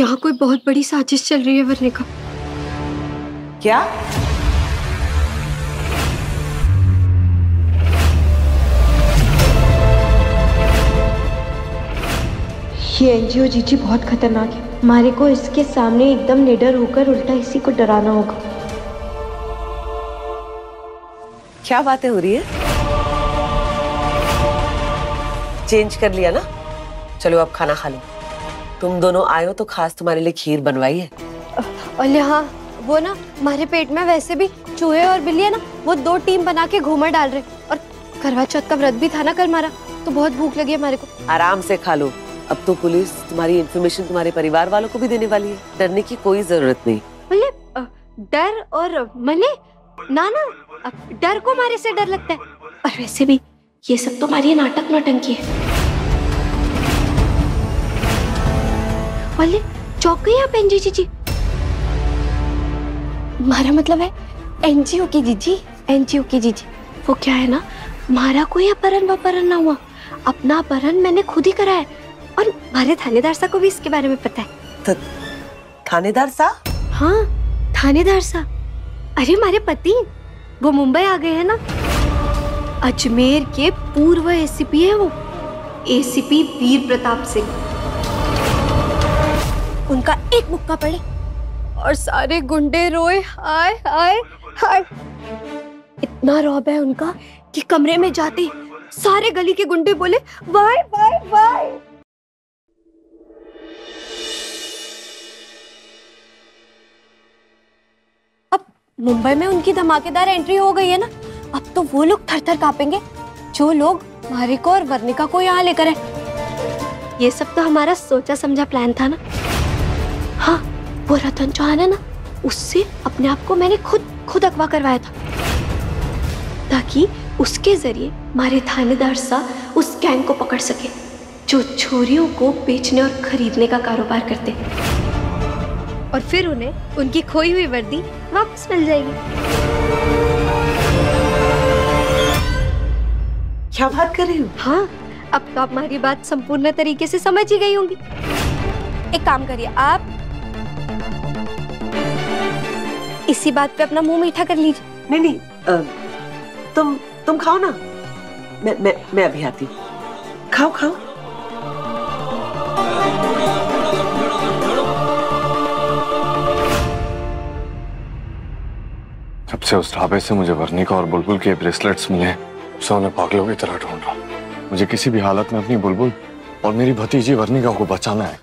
यहाँ कोई बहुत बड़ी साजिश चल रही है वर्णिका। क्या? ये एनजीओ जीजी बहुत खतरनाक है। हमारे को इसके सामने एकदम निडर होकर उल्टा इसी को डराना होगा। क्या बातें हो रही है? चेंज कर लिया ना? चलो अब खाना खा लो। तुम दोनों आए हो तो खास तुम्हारे लिए खीर बनवाई है। और हाँ, वो ना हमारे पेट में वैसे भी चूहे और बिल्ली है ना, वो 2 टीम बना के घूमर डाल रहे। और करवा चौथ का व्रत भी था ना कल हमारा, तो बहुत भूख लगी है हमारे को। आराम से खा लो। अब तो पुलिस तुम्हारी इंफॉर्मेशन तुम्हारे परिवार वालों को भी देने वाली है। डरने की कोई जरूरत नहीं। डर और मले ना ना, डर को हमारे से डर लगता है। और वैसे भी ये सब तो हमारी नाटक नौटंकी है। चौक गई आप एनजी जीजी? हमारा मतलब है एनजीओ की जीजी। एनजीओ की जीजी वो क्या है ना, हमारा कोई अपहरण वपहरण ना हुआ। अपना अपहरण मैंने खुद ही करा है। और हमारे थानेदार साहब को भी इसके बारे में पता है। थानेदार साहब? हाँ, थानेदार साहब। अरे हमारे पति वो मुंबई आ गए हैं ना। अजमेर के पूर्व एसीपी है वो, एसीपी वीर प्रताप सिंह। उनका एक मुक्का पड़े और सारे गुंडे रोए हाय हाय हाय। इतना रौब है उनका कि कमरे में जाते सारे गली के गुंडे बोले वाय वाय वाय। अब मुंबई में उनकी धमाकेदार एंट्री हो गई है ना, अब तो वो लोग थर थर कांपेंगे जो लोग मारे को और वर्णिका को यहाँ लेकर है। ये सब तो हमारा सोचा समझा प्लान था ना। हाँ, वो रतन चौहान है ना, उससे अपने आप को मैंने खुद अगवा करवाया था, ताकि उसके जरिए हमारे थानेदार साहब उस गैंग को पकड़ सके जो छोरियों को बेचने और खरीदने का कारोबार करते हैं। और फिर उन्हें उनकी खोई हुई वर्दी वापस मिल जाएगी। क्या बात कर रही हो? हाँ, अब तो आप हमारी बात संपूर्ण तरीके से समझ ही गई होंगी। एक काम करिए, आप इसी बात पे अपना मुंह मीठा कर लीजिए। नहीं नहीं, तुम खाओ ना। मैं अभी आती हूँ। खाओ खाओ। जब से उस ढाबे से मुझे वर्णिका और बुलबुल के ब्रेसलेट्स मिले, सब मैं पागलों की तरह ढूंढ रहा हूँ। मुझे किसी भी हालत में अपनी बुलबुल और मेरी भतीजी वर्णिका को बचाना है।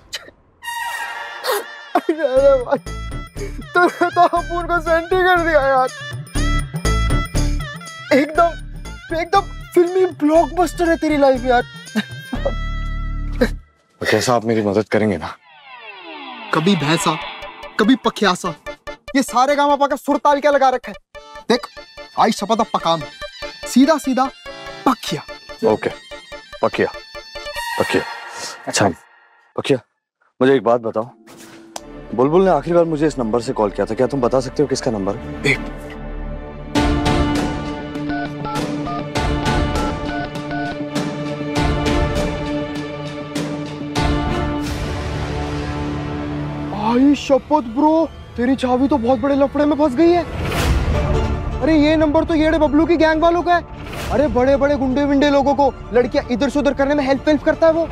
तूने तो अपूर को सेंटी कर दिया यार। एकदम फिल्मी ब्लॉकबस्टर है तेरी लाइफ यार। तो कैसा आप मेरी मदद करेंगे ना? कभी भैंसा, कभी पखियासा, ये सारे गाँव आपा का सुर ताल क्या लगा रखा है। देख, आई शपथ पकाम, सीधा सीधा पखिया। ओके, पखिया पखिया। अच्छा पखिया, मुझे एक बात बताओ, बुलबुल ने आखिरी बार मुझे इस नंबर से कॉल किया था, क्या तुम बता सकते हो किसका नंबर है? देख, आई शपथ ब्रो, तेरी चाबी तो बहुत बड़े लफड़े में फंस गई है। अरे ये नंबर तो येड़े बबलू की गैंग वालों का है। अरे बड़े बड़े गुंडे विंडे लोगों को लड़कियां इधर से उधर करने में हेल्प करता है वो।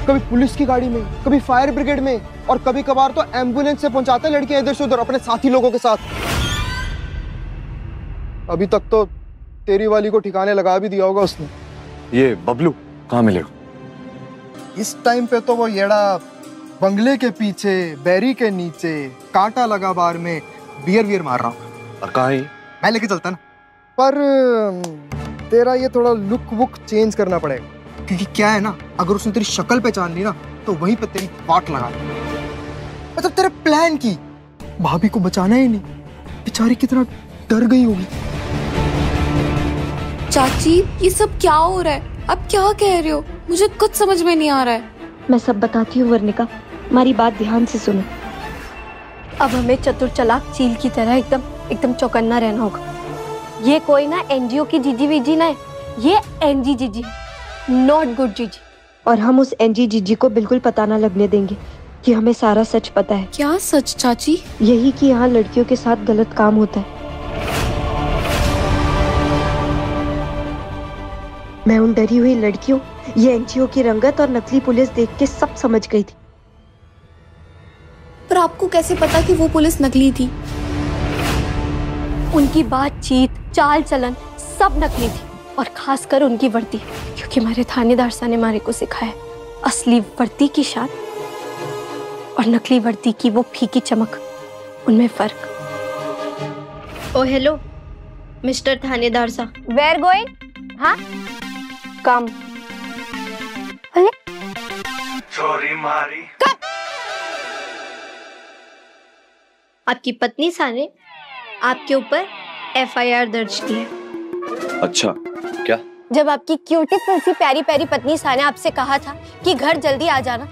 कभी पुलिस की गाड़ी में, कभी फायर ब्रिगेड में, और कभी कभार तो एम्बुलेंस से पहुंचाता है लड़कियां इधर से उधर अपने साथी लोगों के साथ। अभी तक तो तेरी वाली को ठिकाने लगा भी दिया होगा उसने। ये बबलू कहाँ मिलेगा? इस टाइम पे तो वो येड़ा बंगले के पीछे, बैरी के नीचे, कांटा लगा बार में बियर वियर मार रहा हूँ। और कहाँ है? मैं लेके चलता ना, पर तेरा ये थोड़ा लुक वुक चेंज करना पड़ेगा, क्योंकि क्या है ना, अगर उसने तेरी शक्ल पहचान ली ना तो वहीं पे तेरी वाट लगा दी। मतलब तेरे प्लान की भाभी को बचाना ही नहीं, बेचारी कितना डर गई होगी। चाची, ये सब क्या हो रहा है? आप क्या कह रहे हो? मुझे कुछ समझ में नहीं आ रहा है। मैं सब बताती हूँ वर्णिका, हमारी बात ध्यान से सुनो। अब हमें चतुर चालाक चील की तरह एकदम चौकन्ना रहना होगा। ये कोई ना एनजीओ की जीजी वीजी ना है, ये एनजी जीजी, नॉट गुड जीजी। और हम उस एनजी जीजी को बिल्कुल पता ना लगने देंगे कि हमें सारा सच पता है। क्या सच चाची? यही कि यहाँ लड़कियों के साथ गलत काम होता है। मैं उन डरी हुई लड़कियों, ये एनजीओ की रंगत और नकली पुलिस देख के सब समझ गई थी। पर आपको कैसे पता कि वो पुलिस नकली थी? उनकी बातचीत, चाल चलन सब नकली थी, और खासकर उनकी वर्दी, क्योंकि हमारे थानेदार साहब ने हमारे को सिखाया असली वर्दी की शान और नकली वर्दी की वो फीकी चमक, उनमें फर्क। ओ हेलो मिस्टर थानेदार साहब, वेयर गोइंग? हाँ कम। अरे चोरी मारी। आपकी पत्नी साहब ने आपके ऊपर FIR दर्ज की है। अच्छा, क्या? जब आपकी क्यूटीफुल सी प्यारी प्यारी पत्नी साहब ने आपसे कहा था कि घर जल्दी आ जाना,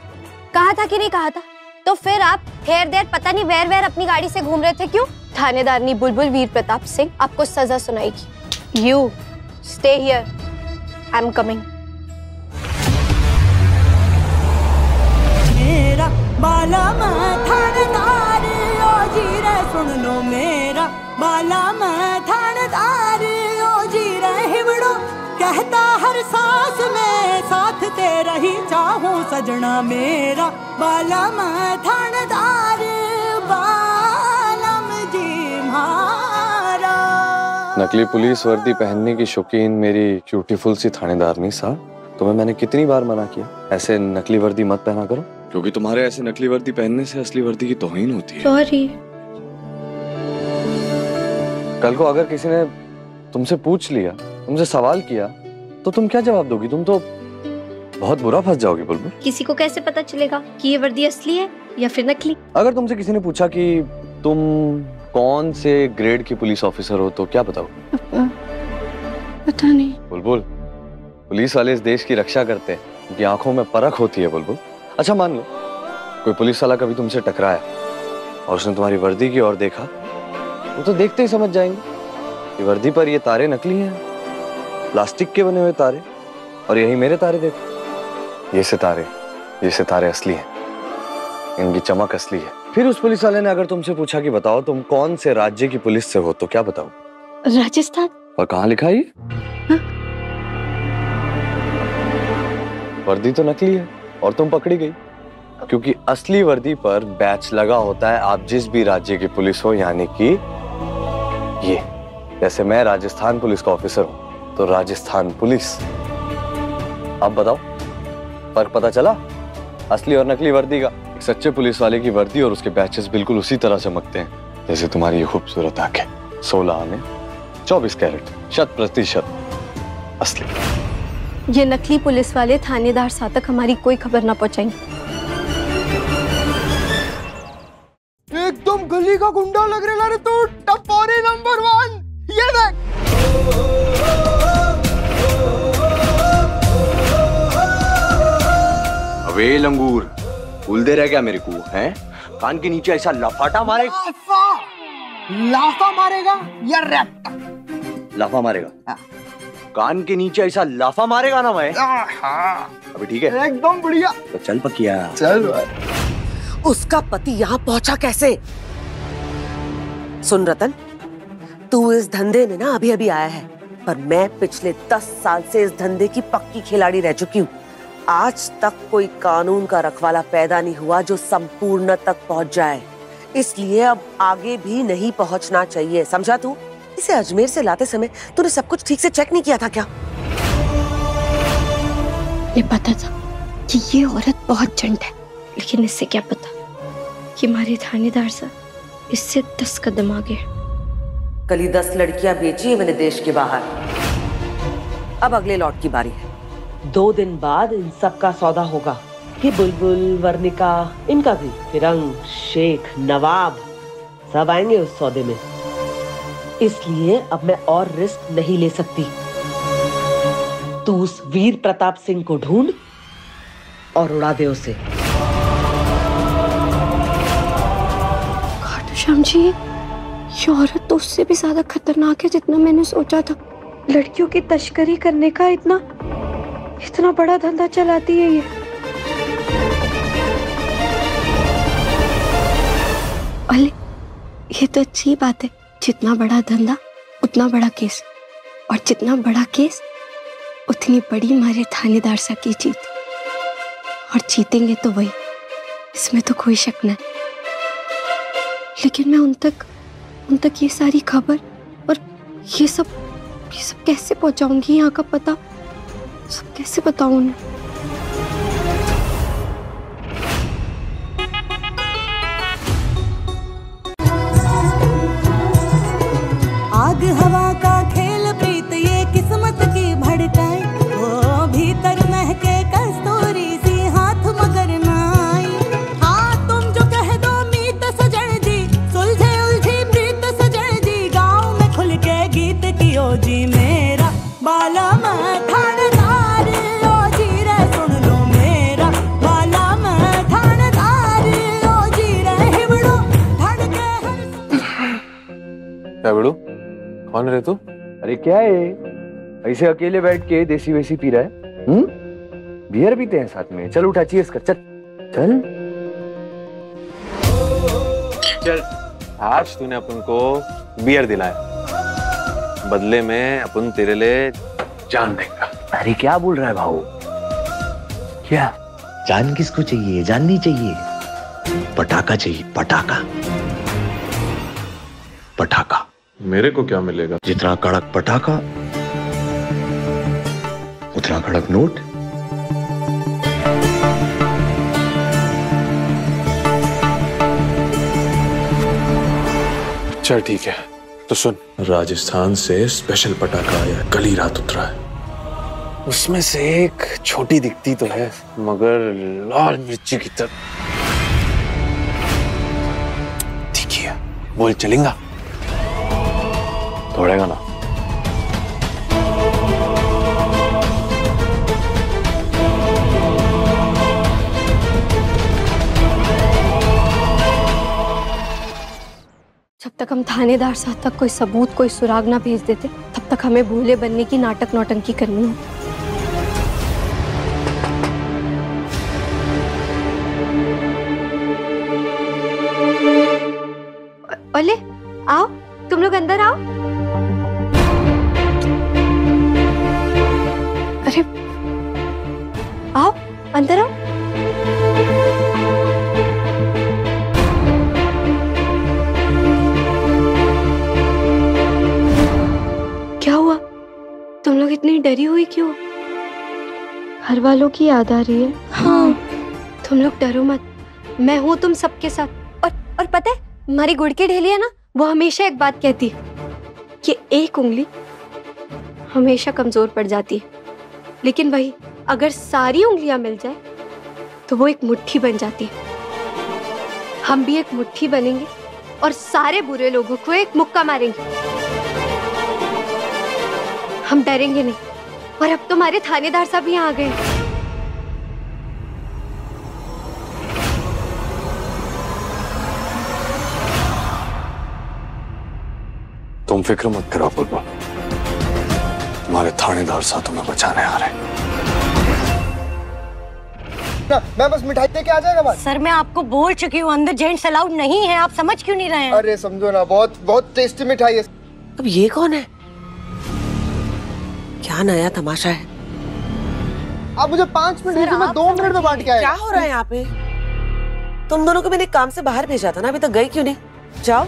कहा था कि नहीं कहा था? तो फिर आप हेयर देयर पता नहीं वेर वेर अपनी गाड़ी से घूम रहे थे क्यों? थानेदारनी बुलबुल वीर प्रताप सिंह आपको सजा सुनाएगी। You stay here, I am coming. मेरा बाला मैं थानेदार ओ जी रे सुन लो मेरा बाला मैं थानेदार ओ जी रे हिवड़ो कहता हर सांस में साथ तेरा ही चाहूं सजना मेरा बाला मैं थानेदार बालम जी मारा। नकली पुलिस वर्दी पहनने की शौकीन मेरी ब्यूटीफुल सी थानेदारनी साहब, तुम्हें मैंने कितनी बार मना किया ऐसे नकली वर्दी मत पहना करो, क्योंकि तुम्हारे ऐसे नकली वर्दी पहनने से असली वर्दी की तौहीन होती है। सॉरी। कल को अगर किसी ने तुमसे पूछ लिया, तुमसे सवाल किया, तो तुम क्या जवाब दोगी? तुम तो बहुत बुरा फंस जाओगी बुलबुल। किसी को कैसे पता चलेगा कि ये वर्दी असली है या फिर नकली? अगर तुमसे किसी ने पूछा कि तुम कौन से ग्रेड की पुलिस ऑफिसर हो, तो क्या बताओगे? पता नहीं। बुलबुल, पुलिस वाले इस देश की रक्षा करते हैं, उनकी आंखों में परख होती है बुलबुल। अच्छा मान लो कोई पुलिस वाला कभी तुमसे टकराया और उसने तुम्हारी वर्दी की ओर देखा, वो तो देखते ही समझ जाएंगे कि वर्दी पर ये तारे नकली हैं, प्लास्टिक के बने हुए तारे, और यही मेरे तारे देखो, ये सितारे असली हैं, इनकी चमक असली है। फिर उस पुलिस वाले ने अगर तुमसे पूछा कि बताओ तुम कौन से राज्य की पुलिस से हो, तो क्या बताओ? राजस्थान। और कहाँ लिखा है ये? वर्दी तो नकली है और तुम पकड़ी गई, क्योंकि असली वर्दी पर बैच लगा होता है आप जिस भी राज्य की पुलिस हो, यानी कि ये, जैसे मैं राजस्थान पुलिस का ऑफिसर हूं तो राजस्थान पुलिस। अब बताओ फर्क पता चला असली और नकली वर्दी का? एक सच्चे पुलिस वाले की वर्दी और उसके बैचेस बिल्कुल उसी तरह चमकते हैं जैसे तुम्हारी ये खूबसूरत आंखें। 16 आने 24 कैरेट 100% असली। ये नकली पुलिस वाले थानेदार साहब तक हमारी कोई खबर ना पहुंचाएंगे। एकदम गली का गुंडा लग रहा रे तू, टपोरी नंबर 1। ये देख। अबे लंगूर, भूल दे रहा क्या मेरे को? हैं? कान के नीचे ऐसा लफाटा मारे। लाफा मारेगा या रैप्ट? लाफा मारेगा। कान के नीचे ऐसा लाफा मारेगा ना मैं। अभी ठीक है? एकदम बढ़िया। तो चल पकिया। चल भाई। उसका पति यहाँ पहुंचा कैसे? सुन रतन, तू इस धंधे में ना अभी अभी आया है, पर मैं पिछले 10 साल से इस धंधे की पक्की खिलाड़ी रह चुकी हूँ। आज तक कोई कानून का रखवाला पैदा नहीं हुआ जो संपूर्ण तक पहुंच जाए, इसलिए अब आगे भी नहीं पहुंचना चाहिए, समझा तू? इसे अजमेर से लाते समय तूने सब कुछ ठीक से चेक नहीं किया था क्या? ये पता था कि ये औरत बहुत चंट है, लेकिन इससे क्या पता कि हमारे थानेदार साहब इससे 10 कदम आगे। कल 10 लड़कियां बेची है मैंने देश के बाहर, अब अगले लॉट की बारी है। 2 दिन बाद इन सब का सौदा होगा। ये बुलबुल, वर्णिका, इनका भी, फिरंग, शेख, नवाब सब आएंगे उस सौदे में, इसलिए अब मैं और रिस्क नहीं ले सकती। तू उस वीर प्रताप सिंह को ढूंढ और उड़ा दे उसे। खाटू श्याम जी, ये औरत तो उससे भी ज्यादा खतरनाक है जितना मैंने सोचा था। लड़कियों की तस्करी करने का इतना बड़ा धंधा चलाती है ये। ये तो अच्छी बात है, जितना बड़ा धंधा उतना बड़ा केस, और जितना बड़ा केस उतनी बड़ी हमारे थानेदार सा की जीत, और जीतेंगे तो वही, इसमें तो कोई शक नहीं। लेकिन मैं उन तक ये सारी खबर और ये सब कैसे पहुंचाऊंगी? यहाँ का पता सब कैसे बताऊं उन्हें? आग हवा का खेल प्रीत ये किस्मत की भड़काए, वो भीतर महके कस्तूरी सी हाथ मगर ना आई। हाँ तुम जो कह दो मीत सजन जी, सुलझे उलझी प्रीत सजन जी, गाँव में खुल के गीत कियो जी मेरा बाला मैं थानेदार, ओ जी रे सुन लो मेरा बाला मैं थानेदार, ओ जी रे हिबड़ो धड़के हर। क्या बेड़ू, कौन रहे तू? अरे क्या है, ऐसे अकेले बैठ के देसी वेसी पी रहा है? बियर पीते हैं साथ में, चल उठा चीयर्स कर, चल चल चल। आज तूने अपन को बियर दिलाया, बदले में अपन तेरे लिए जान देगा। अरे क्या बोल रहा है भाऊ? क्या जान किसको चाहिए? जान नहीं चाहिए, पटाखा चाहिए, पटाखा। पटाखा मेरे को क्या मिलेगा? जितना कड़क पटाखा उतना कड़क नोट। चल ठीक है, तो सुन, राजस्थान से स्पेशल पटाखा आया है, कल ही रात उतरा है। उसमें से एक छोटी दिखती तो है, मगर लाल मिर्ची की तरह तीखी है। बोल चलेगा? तोड़ेगा ना? जब तक हम थानेदार साहब तक कोई सबूत, कोई सुराग ना भेज देते, तब तक हमें भूले बनने की नाटक नौटंकी करनी हो। ओले, आओ, तुम लोग अंदर आओ। अरे आओ, अंदर आओ। क्या हुआ? तुम लोग इतनी डरी हुई क्यों? घर वालों की याद आ रही है? हाँ। तुम लोग डरो मत, मैं हूं तुम सबके साथ। और पता है, हमारी गुड़ की ढेली है ना, वो हमेशा एक बात कहती है कि एक उंगली हमेशा कमजोर पड़ जाती है, लेकिन वही अगर सारी उंगलियां मिल जाए तो वो एक मुट्ठी बन जाती है। हम भी एक मुट्ठी बनेंगे और सारे बुरे लोगों को एक मुक्का मारेंगे। हम डरेंगे नहीं। और अब तुम्हारे थानेदार साहब यहाँ आ गए। तुम फिक्र मत करो बुलबुल, तुम्हारे थानेदार साहब तुम्हें बचाने आ रहे हैं। मैं बस मिठाई दे के आ जाएगा बस। सर मैं आपको बोल चुकी हूँ अंदर जेंट्स अलाउड नहीं है, आप समझ क्यों नहीं रहे हैं? अरे समझो ना, बहुत बहुत टेस्टी मिठाई है। अब ये कौन है? क्या नया तमाशा है? आप मुझे 5 मिनट दीजिए, मैं 2 मिनट में बांट के आएगा। क्या हो रहा है यहाँ पे? तुम दोनों को मैंने काम से बाहर भेजा था ना, अभी तक गई क्यों नहीं? जाओ।